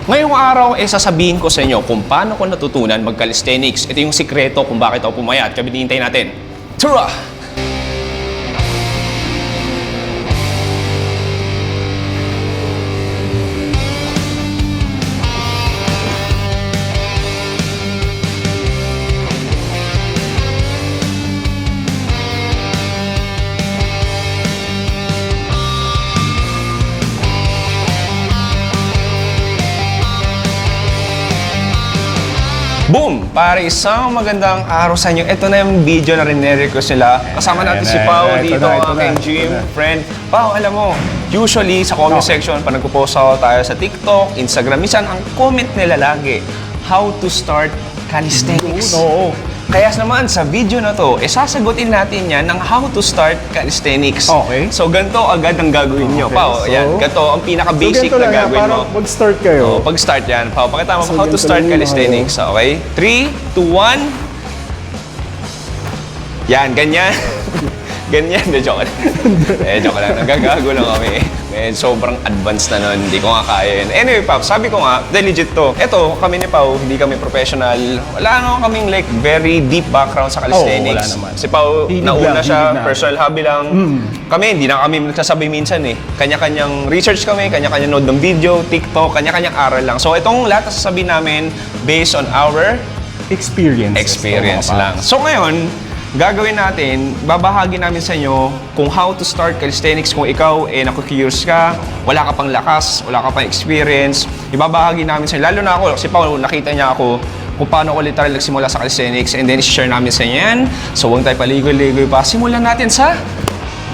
Ngayong araw, sasabihin ko sa inyo kung paano ko natutunan mag-calisthenics. Ito yung sikreto kung bakit ako pumayat. Kaya hinihintay natin. Tura! Boom! Para isang magandang araw sa inyo. Ito na yung video na rin-request nila. Kasama natin si Pao dito, ang aking gym friend. Pao, alam mo, usually sa comment section, pag nagpo-post ako tayo sa TikTok, Instagram, minsan ang comment nila lagi, how to start calisthenics. Oo. Kaya naman sa video na to, sasagutin natin yan ng how to start calisthenics. Okay. So ganito agad ang gagawin nyo. Okay, Pao, yan. Ganito ang pinaka-basic na gagawin mo. Parang mag-start kayo. Pag-start yan. Pao, pakita mo So, how to ganito start lang yung calisthenics. Okay? 3, 2, 1. Yan, ganyan. Ganyan. Joke lang. Joke lang. Nagagago lang kami. Sobrang advanced na nun. Hindi ko nga kaya yun. Anyway, Pao, sabi ko nga, legit to. Ito, kami ni Pao, hindi kami professional. Wala naman kaming like very deep background sa calisthenics. wala naman. Si Pao, Hilig nauna lang, siya, hilig na. personal hobby lang. Kami, hindi na kami nagsasabi minsan eh. Kanya-kanyang research kami, kanya-kanya nood ng video, TikTok, kanya-kanyang aral lang. So itong lahat na sasabihin namin based on our experience lang. So ngayon, gagawin natin, babahagi namin sa inyo kung how to start calisthenics. Kung ikaw naku-curious ka, wala ka pang lakas, wala ka pang experience, ibabahagi namin sa inyo. Lalo na ako, si Paul, nakita niya ako kung paano ako literal nagsimula sa calisthenics, and then i-share namin sa inyo yan. So huwag tayo paligoy-ligoy pa. Simulan natin sa...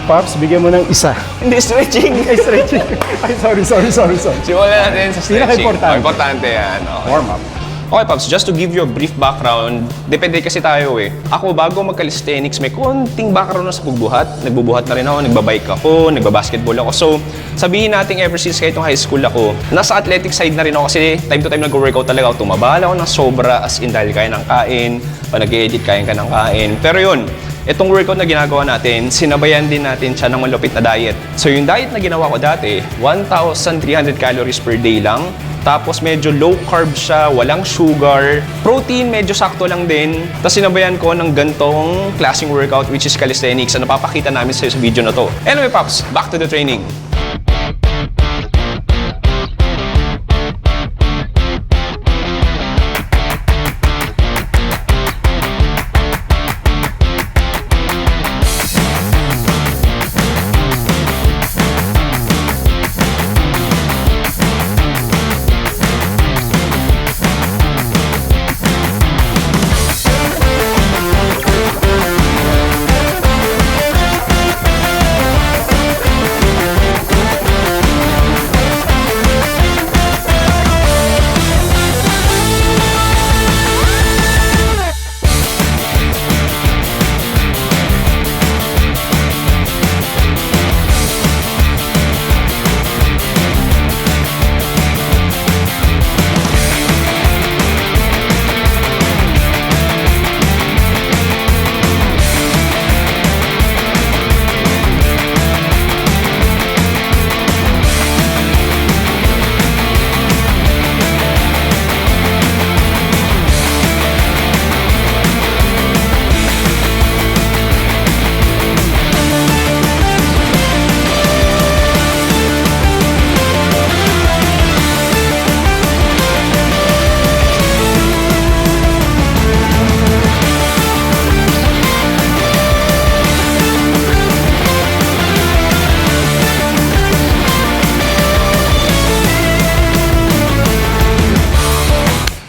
Pops, bigyan mo ng isa. Hindi, stretching. Ay, stretching. Ay, sorry. Simulan natin sa stretching. Pinaka-importante. Importante yan. Okay. Warm up. Okay, Pops, just to give you a brief background, depende kasi tayo eh. Ako, bago mag-calisthenics, may konting background na sa pagbuhat. Nagbubuhat na rin ako, nagbabike ako, nagbabasketball ako. So, sabihin natin ever since kahit high school ako, nasa athletic side na rin ako kasi time to time nag-workout talaga ako. Tumabal ako ng sobra as in dahil kaya ng kain, pag nag-edit, kaya ka ng kain. Pero yun, itong workout na ginagawa natin, sinabayan din natin siya ng malupit na diet. So yung diet na ginawa ko dati, 1,300 calories per day lang. Tapos medyo low carb siya, walang sugar. Protein, medyo sakto lang din. Tapos sinabayan ko ng gantong klaseng workout which is calisthenics na napapakita namin sa video na to. Anyway, Pops, back to the training.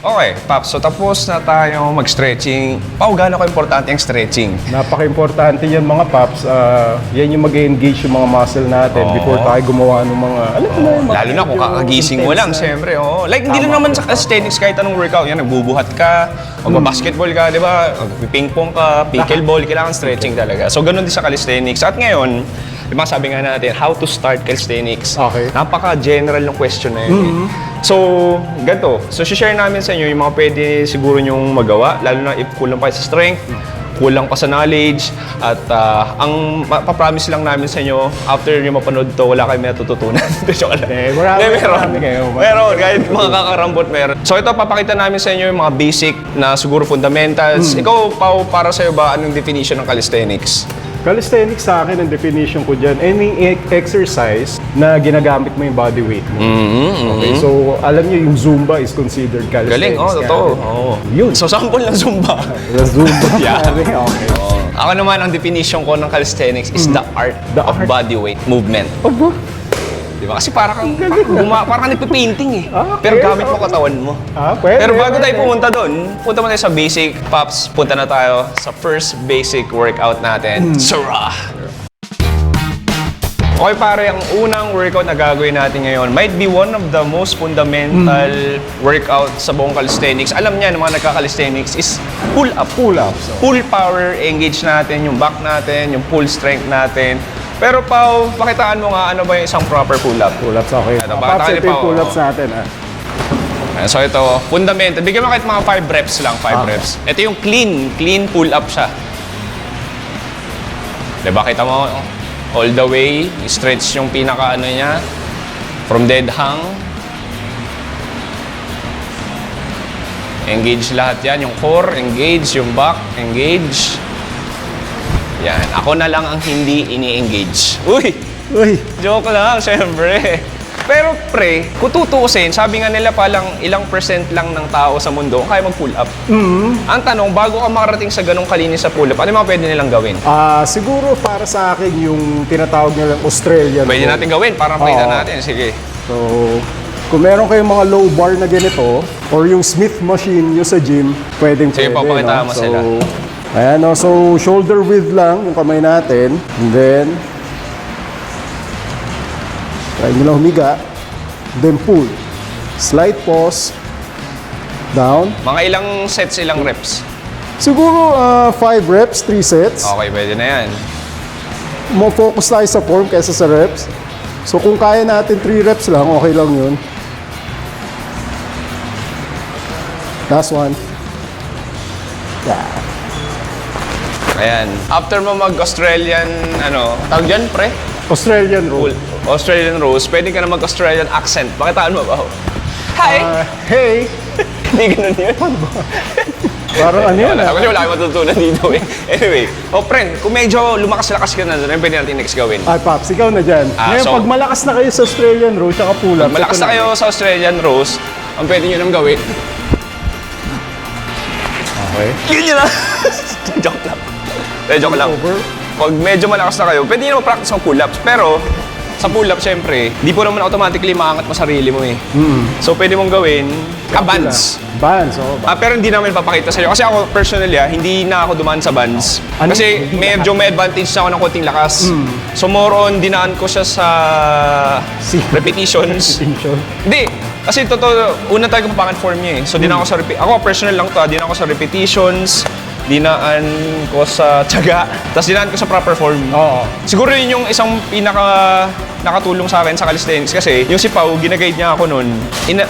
Okay, Pops, so tapos na tayo mag-stretching. Pao, gaano ka-importante ang stretching? Napaka-importante yan mga Pops. Yan yung mag-engage yung mga muscle natin before tayo gumawa ng mga... Alam mo na yung mga... Lalo na kung kakagising mo lang, siyempre. Oh. Like, hindi lang naman sa calisthenics, kahit anong workout. Yan, nagbubuhat ka, magbabasketball ka, di ba? Ping-pong ka, pickleball, kailangan stretching talaga. So, ganun din sa calisthenics. At ngayon, diba, sabi nga natin, how to start calisthenics. Okay. Napaka-general ng question na yun. So, ganito. So, share namin sa inyo yung mga pwede siguro nyong magawa, lalo na if kulang pa sa strength, kulang pa sa knowledge. At ang papromise lang namin sa inyo, after nyo mapanood to, wala kayo natututunan. Joke lang. marami kayo. Meron, kahit mga kakarambot meron. So ito, papakita namin sa inyo yung mga basic na siguro fundamentals. Ikaw, Pao, para sa'yo ba, anong definition ng calisthenics? Calisthenics sa akin, ang definition ko dyan, any exercise na ginagamit mo yung body weight mo. Okay, so alam niyo yung Zumba is considered calisthenics. Galing, totoo. Yun. So sample ng Zumba. The Zumba. Yeah. Okay. Ako naman, ang definition ko ng calisthenics is the art The of art. body weight movement. Aba. Di ba? Kasi parang nagpipainting eh. Ah, Pero okay, gamit mo katawan mo. Pwede. Pero bago tayo pumunta doon, punta mo tayo sa basic. Pops, punta na tayo sa first basic workout natin. Sarah! Okay pare, ang unang workout na gagawin natin ngayon might be one of the most fundamental workout sa buong calisthenics. Alam niya, ng mga nagka-calisthenics is pull-up. Pull-ups. Full power, engage natin, yung back natin, yung full strength natin. Pero Pao, pakitaan mo nga ano ba yung isang proper pull-up. Pull-ups, okay. Ito, Pops, pakita ito ni yung Pao. pull-ups natin. So ito, fundamental. Bigyan mo kahit mga 5 reps lang, 5 reps. Ito yung clean pull-up siya. Diba, kita mo, all the way, stretch yung pinaka ano niya, from dead hang. Engage lahat yan, yung core, engage, yung back, engage. Yan, ako na lang ang hindi ini-engage. Uy! Joke lang, syempre. Pero pre, kung tutuusin, sabi nga nila palang ilang percent lang ng tao sa mundo kaya mag-pull up. Ang tanong, bago ka makarating sa ganong kalinis sa pull up, ano yung mga pwede nilang gawin? Siguro para sa akin yung tinatawag nilang Australian. Pwede natin gawin para makita natin. Sige. So, kung meron kayong mga low bar na ganito, or yung Smith machine nyo sa gym, Sige, pwede. papakitaan mo sila. Ayan, no? So shoulder width lang yung kamay natin. And then, try nyo lang humiga. Then pull. Slight pause. Down. Mga ilang sets, ilang reps? Siguro 5 reps, 3 sets. Okay, pwede na yan. More focus tayo sa form kaysa sa reps. So kung kaya natin 3 reps lang, okay lang yun. Last one. Yeah. Ayan. After mo mag-Australian, tawag dyan, pre? Australian roll. Australian rows, pwede ka na mag-Australian accent. Pakitaan mo ba? Hi! Hey! Hindi ganun yun. Parang ano yun? Wala, kasi wala kang matutunan dito eh. Anyway, friend, kung medyo lumakas-lakas ka na doon, pwede natin next gawin. Ay, Paps, ikaw na dyan. Ngayon, so- pag malakas na kayo sa Australian roll, tsaka pull-ups. Malakas na kayo sa Australian rows, ang pwede nyo nang gawin. Okay. Yun yun lang. Joke lang. Joke lang. Over. Pag medyo malakas na kayo, pwede nyo mag-practice ng pull-ups. Pero, sa pull-up, syempre, di po naman automatically maangat mo sarili mo eh. So, pwede mong gawin, bands. Bands, oh. Pero hindi namin papakita sa'yo. Kasi ako, personally, hindi na ako dumaan sa bands. Ano? Kasi Hindi medyo may advantage na ako ng konting lakas. So, more on, dinaan ko siya sa repetitions. Distinction. Hindi. Kasi totoo, una talaga papangat form niya eh. So, dinaan ko sa ako personal lang to, dinaan ko sa repetitions, dinaan ko sa tiyaga, tapos dinaan ko sa proper form. Oo. Siguro yun yung isang pinaka nakatulong sa akin sa calisthenics kasi yung si Pao, ginaguide niya ako nun,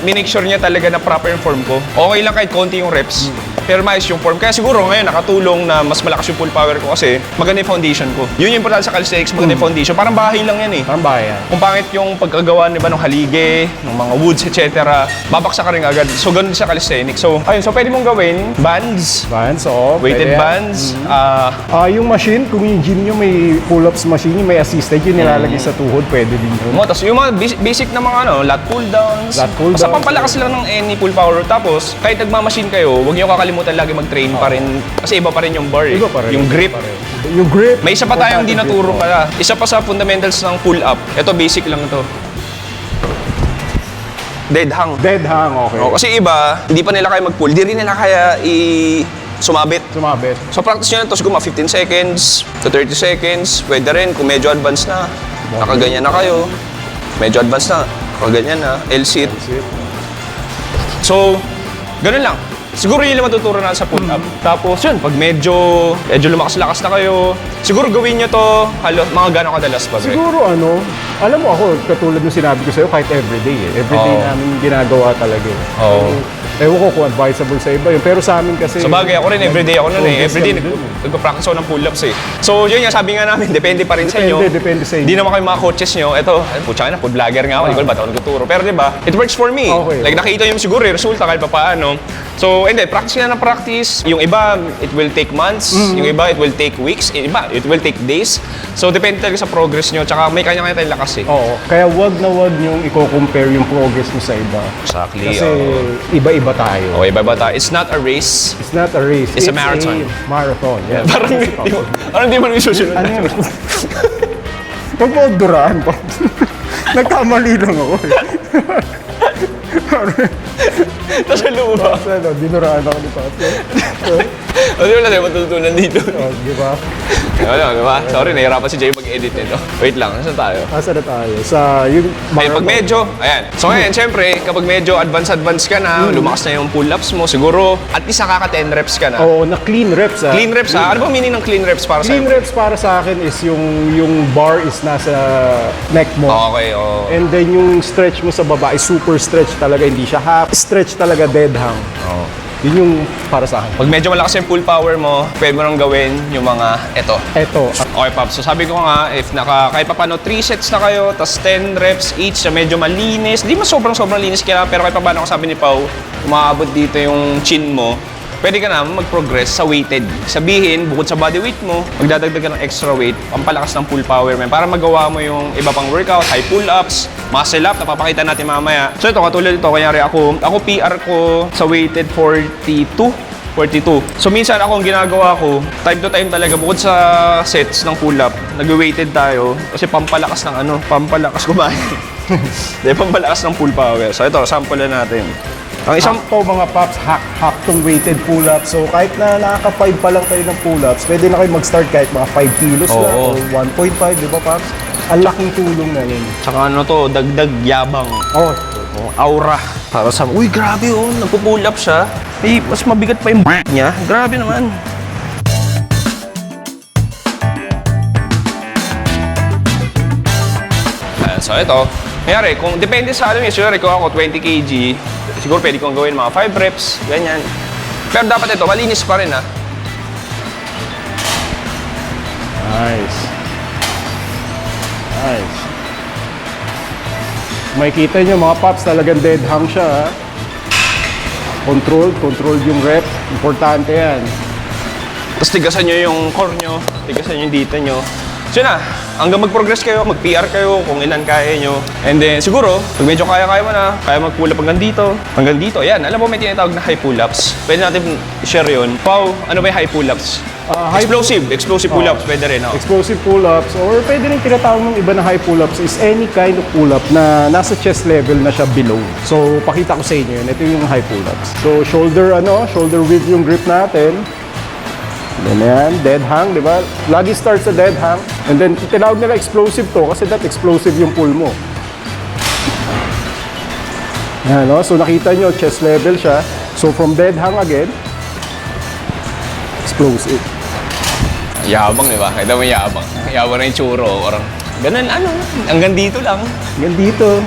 minake sure niya talaga na proper yung form ko. Okay lang kahit konti yung reps, pero maayos yung form. Kaya siguro ngayon nakatulong na mas malakas yung full power ko kasi maganda yung foundation ko. Yun yung importante sa calisthenics, maganda yung foundation. Parang bahay lang yan eh. Parang bayan. Kung pangit yung pagkagawa ng halige, ng mga woods, etc., babaksa ka rin agad. So, ganun din sa calisthenics. So, ayun. So, pwede mong gawin bands, Bands, oo. weighted pwede yan. bands, Yung machine, kung yung gym nyo may pull-ups machine, yung may assisted, yung nilalagay sa tuhod, pwede din yun. tapos yung mga basic na mga lat pull downs. Lat pull Basta downs. pampalakas lang ng any full power. Tapos, kahit nagmamachine kayo, huwag niyo kakalimutan lagi mag-train pa rin. Kasi iba pa rin yung bar eh. Iba pa rin. Yung grip. Iba pa rin. Yung grip. May isa pa tayong importante di naturo grip, pala. Isa pa sa fundamentals ng pull-up. Ito, basic lang ito. Dead hang. Dead hang, okay. Kasi iba, hindi pa nila kaya mag-pull. Hindi rin nila kaya sumabit. Sumabit. So practice nyo na ito, siguro mga 15 seconds to 30 seconds. Pwede rin kung medyo advanced na. Nakaganyan na kayo. Medyo advanced na. Nakaganyan na. L-sit. So, ganun lang. Siguro yun lang matuturo na sa pull-up. Tapos yun, pag medyo lumakas-lakas na kayo, siguro gawin nyo to, mga gano'ng kadalas pa, Greg? Siguro alam mo ako, katulad ng sinabi ko sa'yo, kahit everyday eh. Everyday namin ginagawa talaga eh. Oo. Ewan ko kung advisable sa iba yun. Pero sa amin kasi... Sa bagay, ako rin, everyday ako nun eh. Progress Everyday, kami dun eh. nagpa-practice ako ng pull-ups eh. So, yun nga, sabi nga namin, depende pa rin sa inyo. Depende sa inyo. Hindi naman kayo mga coaches nyo. Ito, putya na, food vlogger nga ako. Hindi ko alam ba't ako nagtuturo. Pero diba, it works for me. Okay. Like, nakita nyo siguro yung resulta kahit pa paano. So, hindi, practice nga ng practice. Yung iba, it will take months. Yung iba, it will take weeks. Yung iba, it will take days. So, depende talaga sa progress nyo. Tsaka may kanya-kanya tayong lakas eh. Oo. Kaya wag nyong i-compare yung progress mo sa iba. Exactly. Kasi iba-iba tayo. Okay, bye-bye. It's not a race. It's not a race. It's a marathon. Marathon, yeah. Parang di mo namin susunod. Ano yun? Huwag mo duraan pa. Nagkamali lang ako eh. Tapos sa lupa. Dinuraan ako ni Papi. O, di mo na tayo matutunan dito. Di ba? Ano, di ba? Sorry, nahirapan si Jay mag-edit nito. Wait lang, saan tayo? Asa na tayo? Sa yung Eh, pag medyo, ayan. So ngayon, syempre, kapag medyo advance ka na, lumakas na yung pull-ups mo, siguro at least nakaka 10 reps ka na. Oo, na clean reps ah. Clean reps ha? Ano bang meaning ng clean reps para sa'yo? Clean reps para sa akin is yung bar is nasa neck mo. Okay, oo. And then yung stretch mo sa baba is super stretch talaga, hindi siya half stretch talaga, dead hang. Oo. Yun yung para sa akin. Pag medyo malakas yung pull power mo, pwede mo nang gawin yung mga eto. Eto, Okay, Pops. So sabi ko nga, if kahit pa paano 3 sets na kayo, tas 10 reps each na medyo malinis, di mas sobrang linis kaya, pero kahit pa paano, sabi ni Pau, umaabot dito yung chin mo, pwede ka na mag-progress sa weighted. Sabihin, bukod sa body weight mo, magdadagdag ka ng extra weight, pampalakas ng pull power mo para magawa mo yung iba pang workout, high pull-ups, muscle up, napapakita natin mamaya. So ito, katulad ito, kanyari ako PR ko sa weighted 42. So minsan ako ang ginagawa ko, time to time talaga, bukod sa sets ng pull-up, nag-weighted tayo kasi pampalakas ng pampalakas kumain. Pampalakas ng pull power. So ito, sample na natin. Ang isang mga pops, hack tong weighted pull-ups. So kahit na nakaka-5 pa lang kayo ng pull-ups, pwede na kayo mag-start kahit mga 5 kilos lang Oo. o 1.5, di ba pops? Ang laking tulong na yun. Tsaka dagdag yabang. Oh, Aura. Para sa, uy, grabe nagpo-pull up siya. Eh, mas mabigat pa yung niya. Grabe naman. So ito, mayari, kung depende sa siguro kung ako 20 kg, siguro pwede kong gawin mga 5 reps, ganyan. Pero dapat ito, malinis pa rin ha. nice. Nice. Makikita nyo mga pops, talagang dead hang siya. Ha? Controlled yung rep. Importante yan. Tapos tigasan nyo yung core nyo, tigasan yung dito nyo. So yun na, hanggang mag-progress kayo, mag-PR kayo kung ilan kaya nyo. And then siguro, pag medyo kaya mo na, kaya mag-pull up hanggang dito, ayan, alam mo may tinatawag na high pull-ups. Pwede natin i-share yun. Pau, ano ba yung high pull-ups? Explosive pull-ups, pwede rin. Explosive pull-ups or pwede rin tinatawag ng iba na high pull-ups is any kind of pull-up na nasa chest level na siya below. So, pakita ko sa inyo yun. Ito yung high pull-ups. So, shoulder width yung grip natin. Then yan, dead hang, di ba? Lagi start sa dead hang. And then, tinawag nila explosive to kasi that explosive yung pull mo. Yan, no? So, nakita nyo, chest level siya. So, from dead hang again, explosive. Yabang, di ba? Kaya mo yabang. Yabang na yung churo. Parang, ganun, hanggang dito lang. Hanggang dito.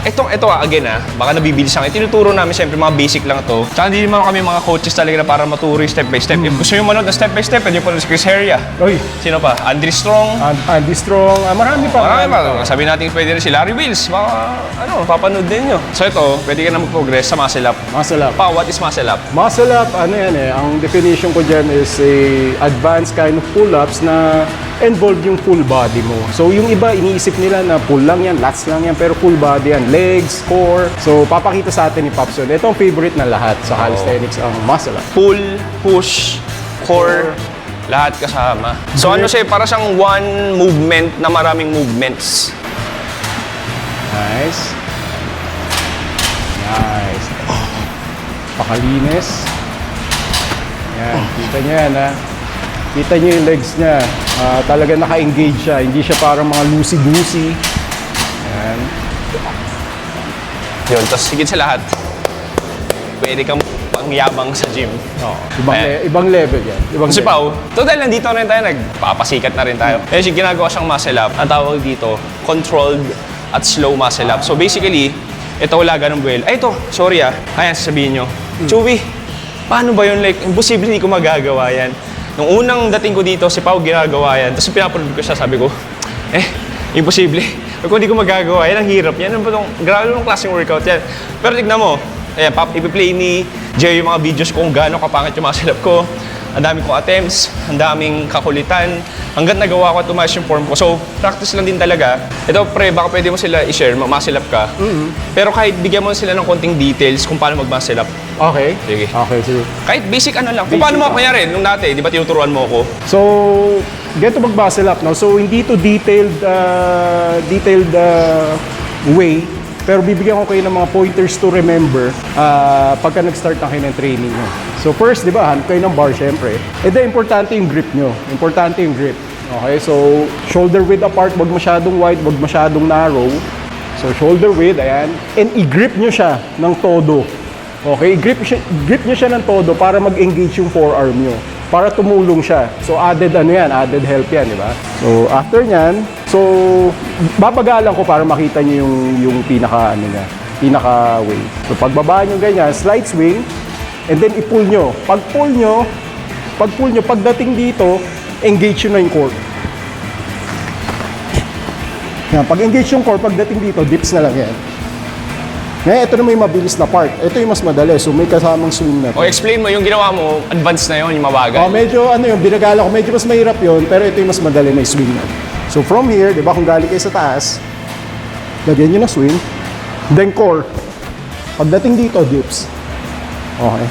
Ito again baka nabibilis lang. Tinuturo namin siyempre mga basic lang to. Tsaka hindi naman kami mga coaches talaga na para maturo yung step by step. If gusto nyo manood na step by step, pwede po si Chris Heria. Oy, Sino pa? Andy Strong. Andy Strong. Marami pa. Marami pa. Sabi natin pwede rin si Larry Wills. Baka, papanood din nyo. So ito, pwede ka na mag-progress sa muscle up. Muscle up. Pa, what is muscle up? Muscle up, ang definition ko dyan is a advanced kind of pull-ups na involve yung full body mo. So yung iba, iniisip nila na pull lang yan, lats lang yan, pero full body yan. Legs, core. So papakita sa atin ni Pops yun. Ito ang favorite na lahat sa calisthenics, ang muscle up. Pull, push, core, lahat kasama. So para siyang one movement na maraming movements. Nice. Pakalinis. Yan, kita nyo yan ha. Kita nyo yung legs niya. Talaga naka-engage siya. Hindi siya parang mga loosey-goosey. Yan. Yun, tapos higit sa lahat, pwede kang ang yabang sa gym. Ibang level yan. Ibang Si level. Pao, total nandito na rin tayo, nagpapasikat na rin tayo. Eh, ginagawa siyang muscle up. Ang tawag dito, controlled at slow muscle up. So basically, ito wala ganun buwel. Ay, ito, sorry Ayan, sasabihin nyo. Chewy, paano ba yun? Like, imposible hindi ko magagawa yan. Nung unang dating ko dito, si Pao ginagawa yan. Tapos pinapanood ko siya, sabi ko, imposible. Kung hindi ko magagawa, yan ang hirap. Yan ang grabe ng klaseng workout yan. Pero tignan mo, ayan, ipi-play ni Jay yung mga videos ko kung gaano kapangit yung muscle up ko. Ang dami kong attempts, ang daming kakulitan. Hanggang nagawa ko at tumaas yung form ko. So, practice lang din talaga. Ito, pre, baka pwede mo sila i-share, muscle up ka. Pero kahit bigyan mo sila ng konting details kung paano mag-muscle up. Okay. Sige. Okay, sige. Kahit basic ano lang. Kung paano mo kanyari, nung dati, di ba tinuturuan mo ako? So, ganito mag-muscle up, no? So, hindi to detailed way, pero bibigyan ko kayo ng mga pointers to remember pagka nag-start na kayo ng training nyo. So, first, di ba, hanap kayo ng bar, syempre. And then, importante yung grip nyo. Importante yung grip. Okay, so, shoulder width apart, wag masyadong wide, wag masyadong narrow. So, shoulder width, ayan. And i-grip nyo siya ng todo. Okay, grip nyo siya ng todo para mag-engage yung forearm nyo. Para tumulong siya. So, added added help yan, di ba? So, after nyan, so, babagalan ko para makita nyo yung pinaka way. So, pagbaba nyo ganyan, slight swing, and then i-pull nyo. Pag pull nyo, pagdating dito, engage nyo na yung core. Yan, pag engage yung core, pagdating dito, dips na lang yan. Ngayon, ito naman yung mabilis na part. Ito yung mas madali. So, may kasamang swing na to. O explain mo, yung ginawa mo, advanced na yun, yung mabagal. Medyo, binagala ko. Medyo mas mahirap yun, pero ito yung mas madali na swing na. So, from here, di ba, kung galing kayo sa taas, lagyan nyo na swing. Then, core. Pagdating dito, dips. Okay.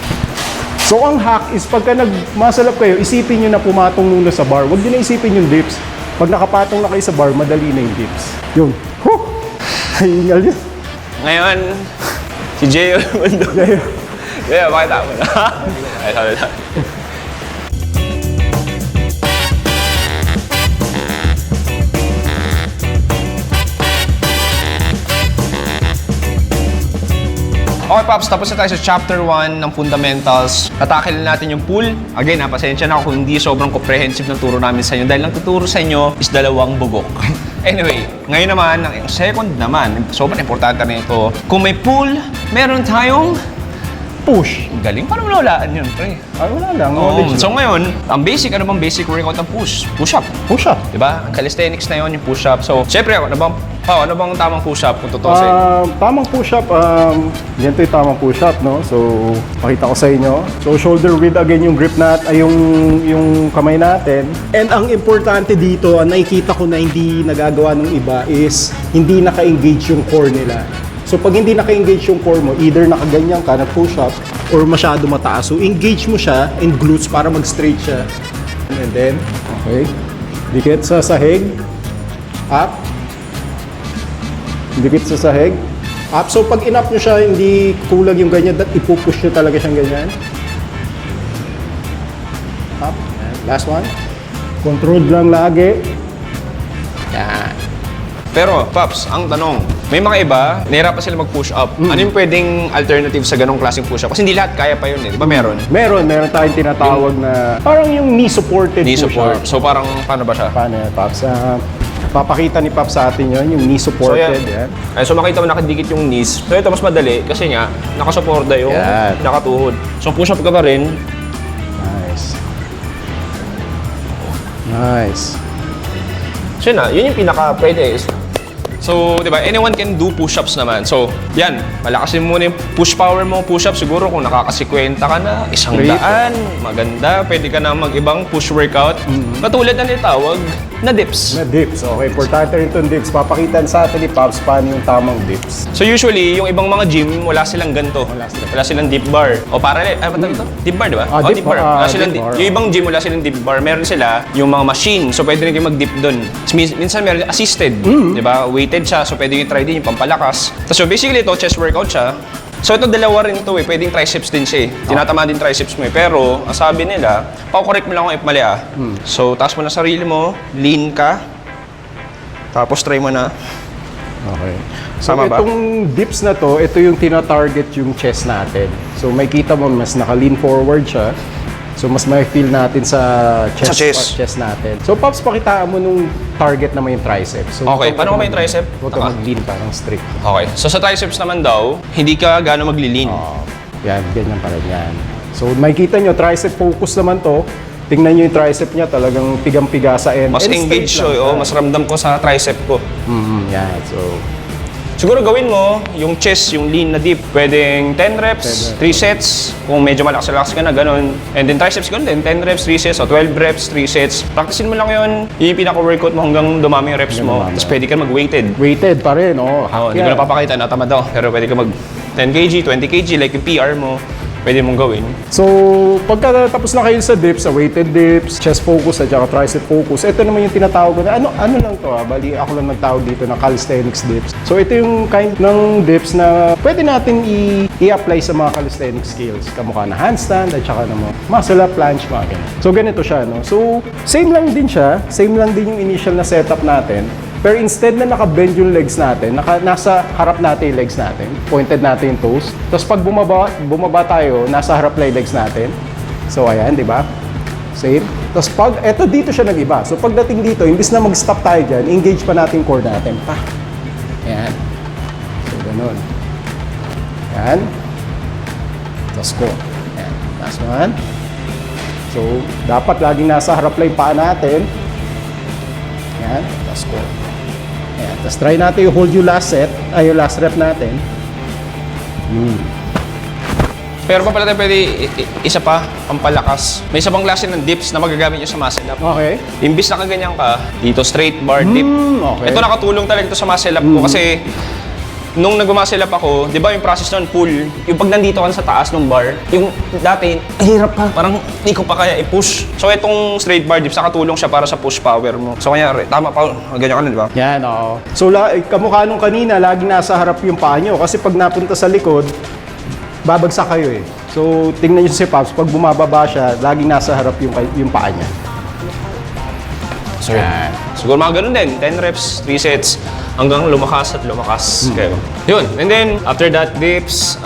So, ang hack is pagka nag-muscle up kayo, isipin nyo na pumatong muna sa bar. Huwag nyo na isipin yung dips. Pag nakapatong na kayo sa bar, madali na yung dips. Yun. Huh! Hingal yun. Ngayon, si Jay yung mundo. Yeah, pakita mo na. Ay, sorry. Okay, Pops, tapos na tayo sa chapter 1 ng fundamentals. Tatakil natin yung pool. Again, pasensya na ako kung hindi sobrang comprehensive ng turo namin sa inyo dahil ang tuturo sa inyo is 2 bugok. Anyway, ngayon naman, ang second naman, sobrang importante na ito. Kung may pool, meron tayong push. Ang galing, paano wala yun, pre? Ay, wala lang. So ngayon, ang basic, ano bang basic workout ng push? Push-up. Push-up. Diba? Ang calisthenics na yun, yung push-up. So, syempre, ano bang tamang push-up kung totoo sa inyo? Tamang push-up, ganito yung tamang push-up, no? So, pakita ko sa inyo. So, shoulder width again yung grip yung kamay natin. And ang importante dito, ang nakikita ko na hindi nagagawa ng iba is hindi naka-engage yung core nila. So, pag hindi naka-engage yung core mo, either nakaganyan ka, nag-push-up, or masyado mataas. So, engage mo siya in glutes para mag-straight siya. And then, okay. Dikit sa sahig. Up. Dikit sa sahig. Up. So, pag in-up nyo siya, hindi kulang yung ganyan. Ipupush nyo talaga siyang ganyan. Up. Last one. Controlled lang lagi. Yan. Pero, Pops, ang tanong, may mga iba, nahirapan sila mag-push up. Ano yung pwedeng alternative sa ganong klaseng push up? Kasi hindi lahat kaya pa yun eh. Di ba meron? Meron tayong tinatawag na parang yung knee-supported Knee push-up. support. So parang, paano ba siya? Paano yan, Paps? Papakita ni Paps sa atin yun, yung knee-supported. Yan. Ay, so makita mo nakadikit yung knees. So ito mas madali kasi nga, nakasuporta yung Yan. nakatuhod. So push up ka pa rin. Nice. Nice. So yun yung pinaka-pwede is. So, di ba, anyone can do push-ups naman. So, yan, malakasin mo muna yung push power mo, push-up. Siguro kung nakakasikwenta ka na, 100, maganda. Pwede ka na mag-ibang push workout. Katulad na nitawag na dips. Na dips. Okay, importante rin itong dips. Papakitan sa atin ni Paps paano yung tamang dips. So usually, yung ibang mga gym, wala silang ganito. Wala silang dip bar. O parallel, ano ba ito? Dip bar, di ba? Dip bar. Wala silang dip bar. Yung ibang gym, wala silang dip bar. Meron sila yung mga machine. So pwede rin kayo mag-dip doon. Minsan meron assisted, di ba? Weighted siya. So pwede yung try din yung pampalakas. So basically, ito, chest workout siya. So ito dalawa rin ito eh. Pwedeng triceps din siya eh. Tinatama din triceps mo eh. Pero, ang sabi nila, pa-correct mo lang kung if mali ah. So, taas mo na sarili mo, lean ka. Tapos try mo na. Okay. So, Tama ba? itong dips na to, ito yung tina-target yung chest natin. So may kita mo, mas naka-lean forward siya. So mas may feel natin sa chest natin. So Pops, pakitaan mo nung target naman yung triceps. So, Okay, paano ko may tricep? Huwag ka mag-lean, parang strict. Okay, so sa triceps naman daw, hindi ka gaano magli-lean. Yan, ganyan pa rin yan. So makikita nyo, tricep focus naman to. Tingnan nyo yung tricep niya, talagang pigang-piga sa end. Mas And engaged straight siya, lang. mas ramdam ko sa tricep ko. Yan, so Siguro gawin mo, yung chest, yung lean na deep, pwedeng 10 reps, 3 sets, kung medyo malakas-relax ka na, ganun. And then triceps, ganun din, 10 reps, 3 sets, o 12 reps, 3 sets. Practicein mo lang yun, yun yung pinaka-workout mo hanggang dumami yung reps mo. Tapos pwede ka mag-weighted. weighted pa rin, oh. Hindi ko napapakita, natamad ako. Pero pwede ka mag 10 kg, 20 kg, like yung PR mo, pwede mong gawin. So, pagka tapos na kayo sa dips, sa weighted dips, chest focus at saka tricep focus, ito naman yung tinatawag ko na, ano lang to bali ako lang nagtawag dito na calisthenics dips. So, ito yung kind ng dips na pwede natin i-apply sa mga calisthenics skills. Kamukha na handstand at saka na muscle up, planche, mga ganyan. So, ganito siya, no? So, same lang din siya, same lang din yung initial na setup natin. Pero instead na naka-bend yung legs natin, nasa harap natin yung legs natin, pointed natin yung toes. Tapos pag bumaba tayo, nasa harap lang yung legs natin. So ayan, di ba? Same. Tapos pag, eto dito siya nag-iba. So pagdating dito, imbis na mag-stop tayo dyan, engage pa natin yung core natin. Pa. Ayan. So ganun. Ayan. Tapos ko. Ayan. Last one. So dapat laging nasa harap lang yung paa natin. Ayan. Tapos ko. Ayan. Tapos try natin yung hold yung last set, yung last rep natin. Pero pa pala tayo pwede isa pa, pampalakas. May isa pang klase ng dips na magagamit nyo sa muscle up. Okay. Imbis na kaganyan ka, dito straight bar dip. Okay. Ito nakatulong talaga ito sa muscle up ko kasi nung nag-muscle up ako, di ba yung process nun, pull, yung pag nandito ka sa taas ng bar, yung dati, hirap pa. Parang hindi ko pa kaya i-push. So itong straight bar dips, nakatulong siya para sa push power mo. So kanya, tama pa, ganyan ka na, di ba? Yan, oo. So, kamukha nung kanina, laging nasa harap yung paa nyo. Kasi pag napunta sa likod, babagsak kayo eh. So, tingnan nyo si Pops, pag bumababa siya, laging nasa harap yung paa niya. So, yan. Siguro mga ganun din, 10 reps, 3 sets, hanggang lumakas at lumakas kayo. Yun, and then, after that, dips,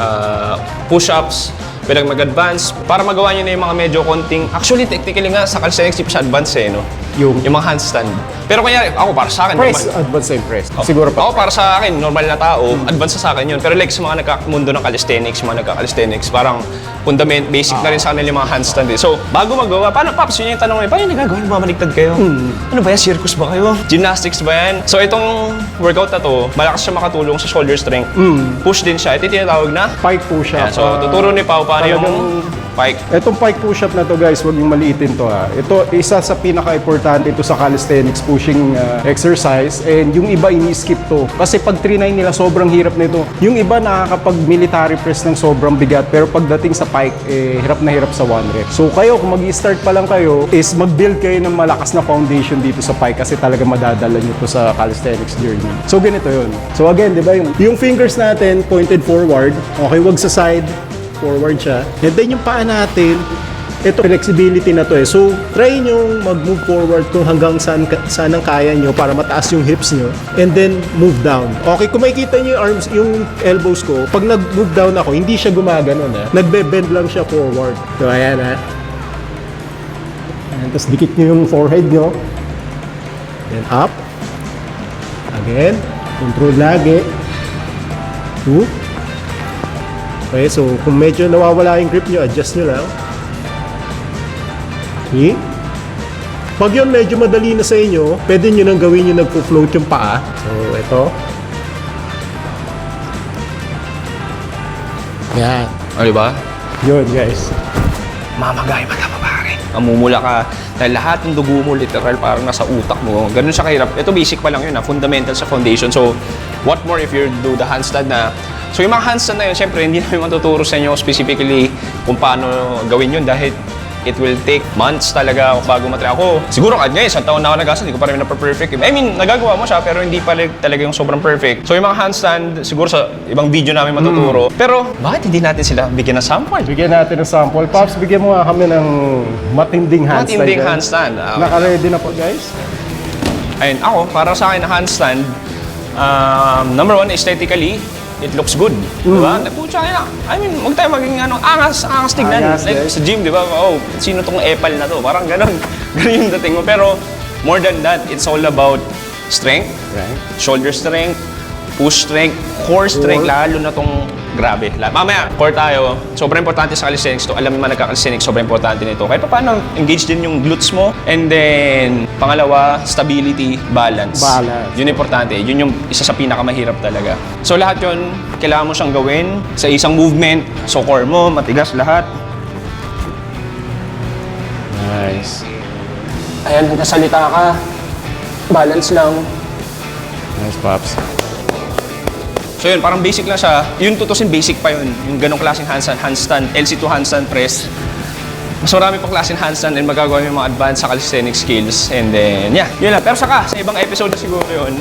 push-ups, pwede mag-advance para magawa nyo na yung mga medyo konting, actually, technically nga, sa calisthenics, di pa siya advance eh, no? Yung mga handstand. Pero kaya, ako, para sa akin, Press, normal. advance and press. Siguro pa. Ako, para sa akin, normal na tao, advance na sa akin yun. Pero like sa mga nagkakamundo ng calisthenics, mga nagka-calisthenics, parang fundament, basic na rin sa kanila yung mga handstand eh. So, bago magawa, paano, Pops, yun yung tanong eh, paano yung nagagawa yung bumaliktad kayo? Ano ba yan? Circus ba kayo? Gymnastics ba yan? So, itong workout na to, malakas siya makatulong sa shoulder strength. Push din siya. Ito yung tinatawag na. Pike push-up. Ayan, so, tuturo ni Pao paano yung pike. Itong pike push-up na to guys, huwag yung maliitin to ha. Ito, isa sa pinaka-importante ito sa calisthenics pushing exercise. And yung iba ini-skip to. Kasi pag 3-9 nila, sobrang hirap na ito. Yung iba nakakapag-military press ng sobrang bigat. Pero pagdating sa pike, hirap na hirap sa 1 rep. So kayo, kung mag-start pa lang kayo, is mag-build kayo ng malakas na foundation dito sa pike kasi talaga madadala nyo to sa calisthenics journey. So ganito yun. So again, di ba, yung fingers natin pointed forward. Okay, wag sa side. Forward siya. And then yung paa natin, ito flexibility na to eh. So, try nyo mag-move forward kung hanggang saan ang kaya nyo para mataas yung hips nyo. And then, move down. Okay, kung makikita nyo yung arms, yung elbows ko, pag nag-move down ako, hindi siya gumaganon ha. Nagbe-bend lang siya forward. So, ayan ha. Ayan, tapos dikit nyo yung forehead nyo. Then, up. Again. Control lagi. 2. Okay, so kung medyo nawawala yung grip nyo, adjust nyo lang. Okay. Pag yun medyo madali na sa inyo, pwede nyo nang gawin yung nagpo-float yung paa. So, ito. Yan. O, di ba? Yun, guys. Mamagay mata pa pare. Mamumula ka dahil lahat ng dugo mo literal parang nasa utak mo. Ganun siya kahirap. Ito basic pa lang yun, fundamental sa foundation. So, what more if you do the handstand na. So, yung mga handstand na yun, syempre, hindi namin matuturo sa inyo specifically kung paano gawin yun dahil it will take months talaga bago matry ako. Siguro kahit ngayon, isang taon na ako nag-asa, hindi ko pa rin na-perfect. I mean, nagagawa mo siya, pero hindi pa talaga yung sobrang perfect. So, yung mga handstand, siguro sa ibang video namin matuturo. Pero, bakit hindi natin sila bigyan ng sample? Bigyan natin ng sample. Pops, bigyan mo nga kami ng matinding handstand. Matinding guys. handstand. Okay. Naka-ready na po, guys. Ayun, ako, para sa akin na handstand, number one, aesthetically, it looks good. Diba? Pucha kaya. I mean, huwag tayo maging angas tignan. Angas, Like guys. sa gym, di ba? Oh, sino tong epal na to? Parang ganun. Ganun yung dating mo. Pero more than that, it's all about strength, Right. shoulder strength, push strength, core strength, lalo na tong grabe. Mamaya, core tayo. Sobrang importante sa calisthenics to. Alam mo man nagka-calisthenics, sobrang importante nito. Kahit pa paano, engage din yung glutes mo. And then, pangalawa, stability, balance. Balance. Yun importante. Yun yung isa sa pinakamahirap talaga. So lahat yun, kailangan mo siyang gawin sa isang movement. So core mo, matigas lahat. Nice. Ayan, nagkasalita ka. Balance lang. Nice, Pops. So yun, parang basic lang siya. Yung tutusin, basic pa yun. Yung ganong klaseng handstand, LC2 handstand press. Mas marami pang klaseng handstand and magagawa yung mga advanced sa calisthenic skills. And then, yeah, yun lang. Pero saka, sa ibang episode na siguro yun.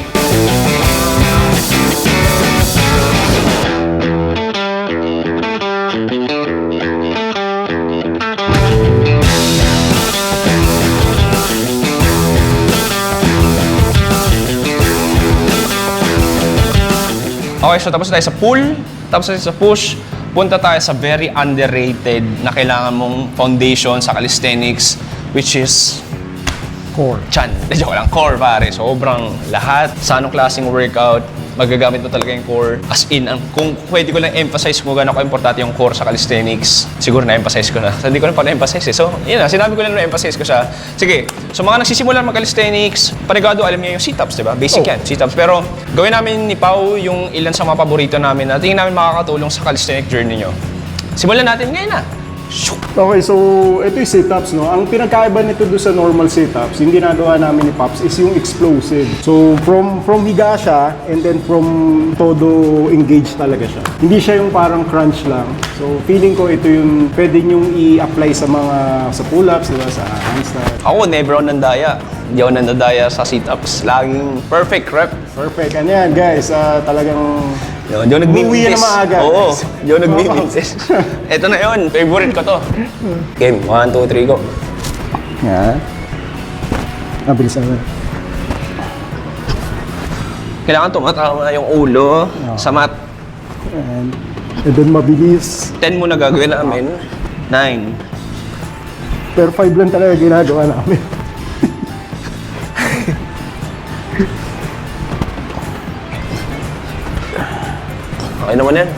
Okay, so tapos tayo sa pull, tapos tayo sa push, punta tayo sa very underrated na kailangan mong foundation sa calisthenics, which is Core. chan. Joke lang, core pare. Sobrang lahat sa anong klaseng workout, magagamit mo talaga yung core. As in, kung pwede ko lang emphasize kung gano'n ka-importante yung core sa calisthenics, siguro na-emphasize ko na. So, hindi ko na pa na-emphasize eh. So, yun na, sinabi ko lang na-emphasize ko siya. Sige, so mga nagsisimulan mag-calisthenics, panigado alam niya yung sit-ups, di ba? Basic yan, sit-ups. Pero gawin namin ni Pau yung ilan sa mga paborito namin na tingin namin makakatulong sa calisthenic journey nyo. Simulan natin ngayon na. Okay, so ito yung sit-ups, no? Ang pinagkaiba nito doon sa normal sit-ups, yung ginagawa namin ni Pops is yung explosive. So from higa siya and then from todo engage talaga siya. Hindi siya yung parang crunch lang. So feeling ko ito yung pwede nyong i-apply sa mga sa pull-ups, diba? Sa handstand. Ako, never ako nandaya. Hindi ako nandadaya sa sit-ups. Laging perfect rep. Perfect. Ano yan, guys? Talagang Hindi ako Umuwi nagbimintis. na maaga. Oo, hindi ako nagbimintis. Ito na yun, favorite ko to. Game, 1, 2, 3, go. Yan. Nabilisan na. Kailangan tumatama yung ulo sa mat. And then mabilis. 10 muna gagawin namin. 9. Pero 5 lang talaga ginagawa namin. Okay naman yan.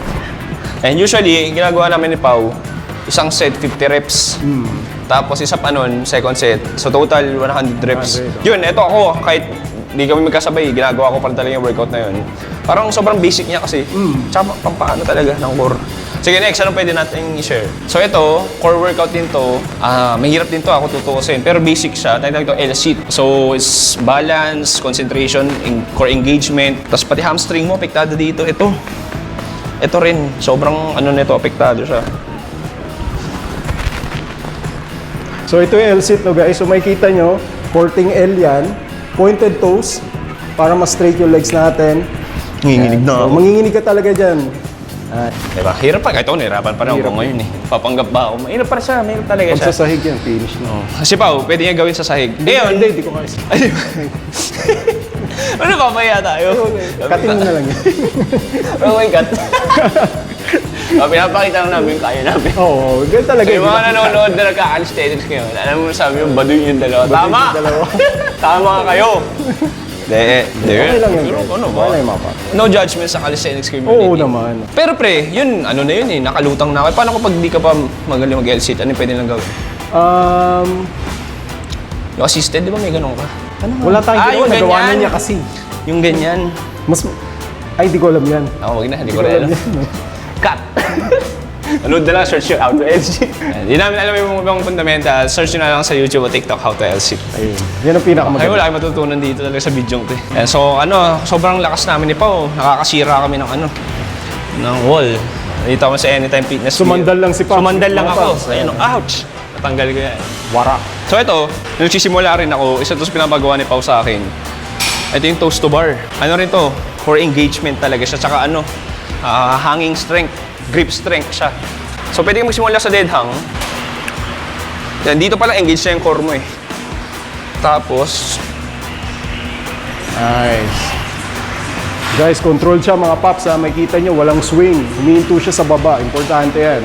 And usually, ginagawa namin ni Pau, isang set 50 reps. Tapos isa pa nun, second set. So total 100 reps. 100. Yun, eto ako, kahit di kami magkasabay, ginagawa ko pa rin talaga yung workout na yun. Parang sobrang basic niya kasi. Tsaka pampaano talaga ng core. Sige, next, anong pwede natin i-share? So ito, core workout din to. Mahirap din to ako tutuusin. Pero basic siya. Tawag ito L-sit. So, it's balance, concentration, core engagement. Tapos pati hamstring mo, apektado dito. Ito rin, sobrang nito, apektado siya. So ito yung L-sit, no guys. So makikita nyo, porting L yan. Pointed toes para mas straight yung legs natin. Nanginginig na So, ako. manginginig ka talaga dyan. Diba? Hirap pa. Kahit ako, nahirapan pa rin ako ngayon eh. Papanggap ba ako? Mahirap pa rin siya. Mahirap talaga Pag siya. sa sahig yan, finish na. Kasi Pao, pwede niya gawin sa sahig. Ngayon, Hindi ko kaya. ano papaya tayo? Katin mo na lang yan. Oh my God. Pinapakita lang namin yung kaya namin. Oo, ganun talaga. So, yung mga nanonood na nagka-calisthenics ngayon, alam mo sabi yung baduy yung dalawa. Tama! yung dalawa. Tama kayo! Hindi. Okay lang yan, Pero guys. ano ba? Okay lang yung mapa. No judgment sa calisthenics community. Oo naman. Pero pre, yun, na yun eh, nakalutang na ako. Paano kapag di ka pa magaling mag-L-sit? Ano yung pwede lang gawin? Yung assisted, di ba may ganun ka? Ano? Wala tayong ginawa, yung nagawa na ganyan. niya kasi. Yung ganyan. Ay, di ko alam yan. Wag na, hindi Di ko ko rin alam alam. yan. Cut! Anood na lang, search yung how to L-sit. Hindi namin alam yung ibang fundamental. Search nyo na lang sa YouTube o TikTok how to L-sit. Ayun. Yan ang Kaya pinakamaganda. wala kayong matutunan dito talaga sa video ko eh. And so sobrang lakas namin ni Pao. Nakakasira kami ng ng wall. Dito ako sa Anytime Fitness. Sumandal lang si Pops. Sumandal lang Mga ako. Pops. Ayun, ouch! Natanggal ko yan. Warak. So ito, nung nagsisimula rin ako, isa to sa pinapagawa ni Pao sa akin. Ito yung toes to bar. Ano rin to? For engagement talaga siya. Tsaka hanging strength. Grip strength siya. So pwede kang magsimula sa dead hang. Yan, dito pala engage siya yung core mo eh. Tapos, Nice. Guys, controlled siya mga paps ha. Makikita nyo, walang swing. Humihinto siya sa baba. Importante yan.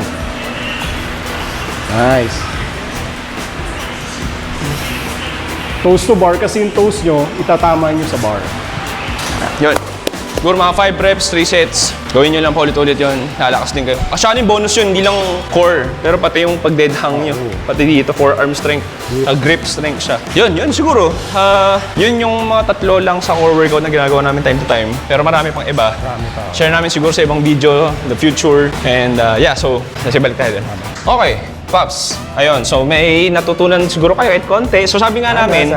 Nice. Toes to bar kasi yung toes nyo, itatama nyo sa bar. Yun. Siguro mga 5 reps, 3 sets. Gawin nyo lang pa ulit-ulit yun. Lalakas din kayo. Actually, bonus yun, hindi lang core. Pero pati yung pag-dead hang nyo. Pati dito, forearm strength. Grip strength siya. Yun siguro. Yun yung mga tatlo lang sa core workout na ginagawa namin time to time. Pero marami pang iba. Share namin siguro sa ibang video, the future. And yeah, so, nasibalik tayo din. Okay. Pops, ayun. So, may natutunan siguro kayo kahit konti. So, sabi nga namin,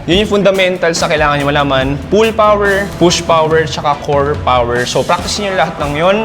yun yung fundamentals na kailangan nyo malaman. Pull power, push power, tsaka core power. So, practice nyo lahat ng yun.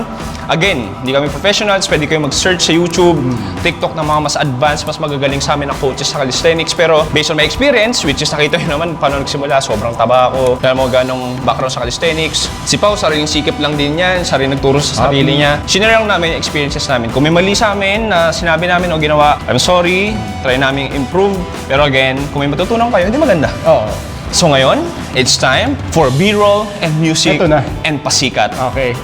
Again, hindi kami professionals. Pwede kayo mag-search sa YouTube, TikTok ng mga mas advanced, mas magagaling sa amin na coaches sa calisthenics. Pero, based on my experience, which is nakita nyo naman paano nagsimula, sobrang taba ako. Dahil mo ganong background sa calisthenics. Si Pao, sariling sikip lang din yan. Sarili nagturo sa sarili niya. Sinare lang namin yung experiences namin. Kung may mali sa amin na sinabi namin o ginawa, I'm sorry, try namin improve. Pero again, kung may matutunan kayo, hindi maganda. Oo. So ngayon, it's time for B-roll and music Ito na. and pasikat. Okay.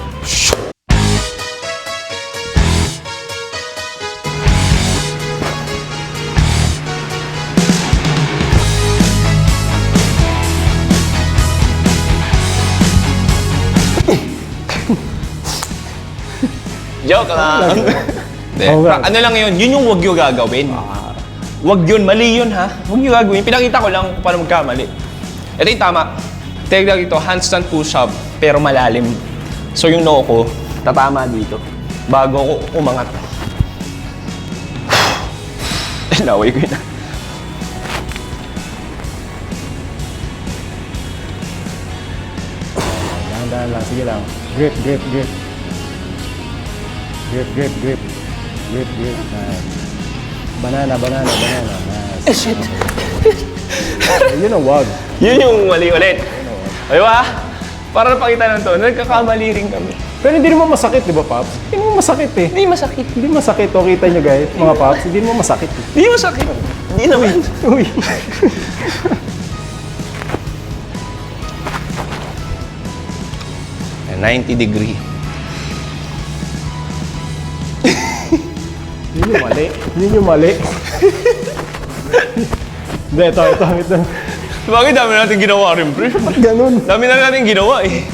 Joke lang. Hindi. Okay. Ano lang yun, yun yung wag yung gagawin. Wag yun, mali yun ha. Wag yung gagawin. Pinakita ko lang kung paano magkamali. Ito yung tama. Tignan dito, handstand push-up, pero malalim. So yung noo ko, tatama dito. Bago ko umangat. Laway ko yun. Dahan-dahan lang. Sige lang. Grip, grip, grip. Grip, grip, grip. Grip, grip. Nice. Banana, banana, banana. Nice. Shit. Yun ang wag. Yun yung mali ulit. Di ba? Para napakita ng to, nagkakamali rin kami. Pero hindi naman masakit, di ba, Pops? Hindi naman masakit eh. Hindi masakit. Hindi masakit. O, kita nyo guys, mga Pops, hindi naman masakit eh. Hindi masakit. Hindi naman. Uy. 90-degree. Yun yung mali. Yun yung mali. Hindi, ito. Bakit dami natin ginawa rin, pre? Ba't ganun? Dami na natin ginawa eh.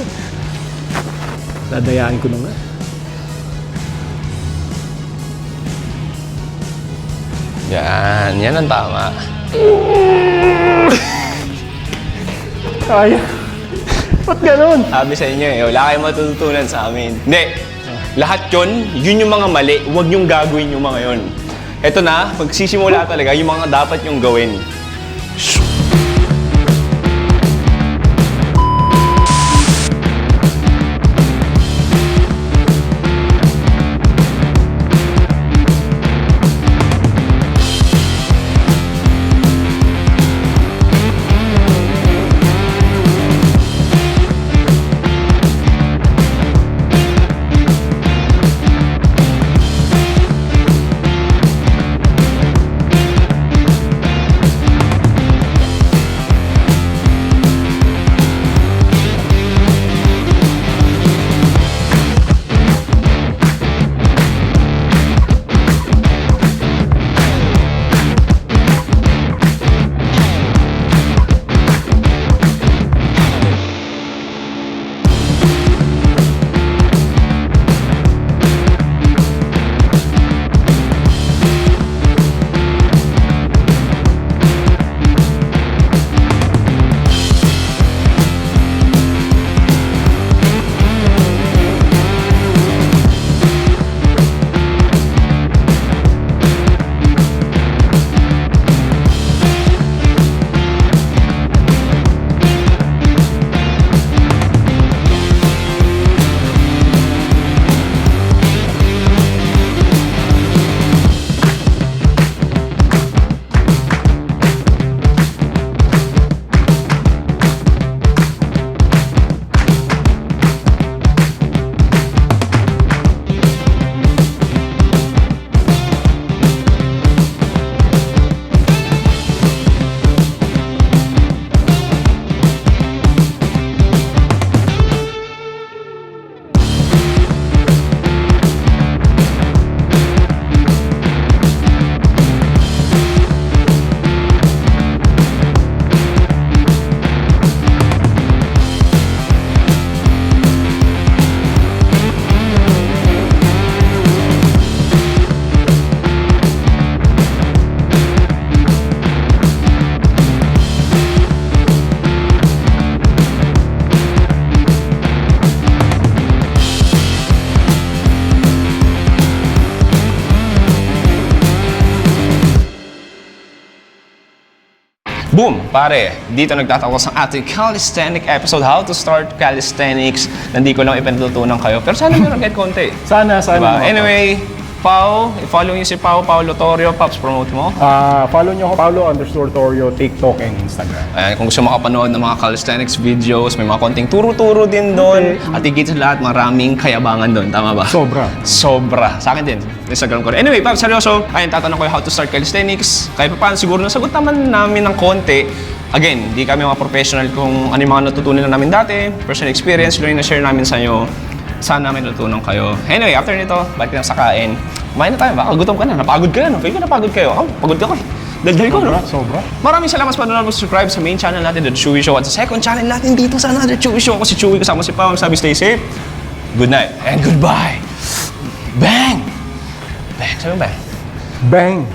Dadayaan ko na nga. Yan ang tama. Kaya. Ba't ganun? Sabi sa inyo eh, wala kayong matututunan sa amin. Hindi. Lahat yun yung mga mali. Huwag yung gagawin yung mga yun. Ito na, magsisimula talaga yung mga dapat yung gawin. Boom! Pare, dito nagtatapos ang ating calisthenic episode, How to Start Calisthenics. Nandi ko lang ipinatutunan kayo, pero sana meron kahit konti. Sana. Diba? mga Anyway, Pao, i-follow niyo si Paulo Torio. Paps, promote mo. Follow nyo ako, Paulo_Torio, TikTok and Instagram. Ayan, kung gusto makapanood ng mga calisthenics videos, may mga konting turo-turo din doon. At higit sa lahat, maraming kayabangan doon. Tama ba? Sobra. Sa akin din. Instagram ko rin. Anyway, Paps, seryoso. Ayun, tatanong ko yung how to start calisthenics. Kahit pa paano, siguro nasagot naman namin ng konti. Again, di kami mga professional kung ano yung mga natutunan na namin dati. Personal experience, yung na-share namin sa inyo. Sana may natutunan kayo. Anyway, after nito, balik na sa kain. Kumain na tayo. Baka gutom ka na. Napagod ka na. No? Feel ko napagod kayo. Oh, pagod ka ko eh. Daldal ko, no? Sobra. Maraming salamat sa panonood mo. Subscribe sa main channel natin, The Chewy Show. At sa second channel natin dito sa Another Chewy Show. Ako si Chewy, kasama si Pao. Sabi, stay safe. Good night and goodbye. Bang! Bang. Sabi mo bang? Bang!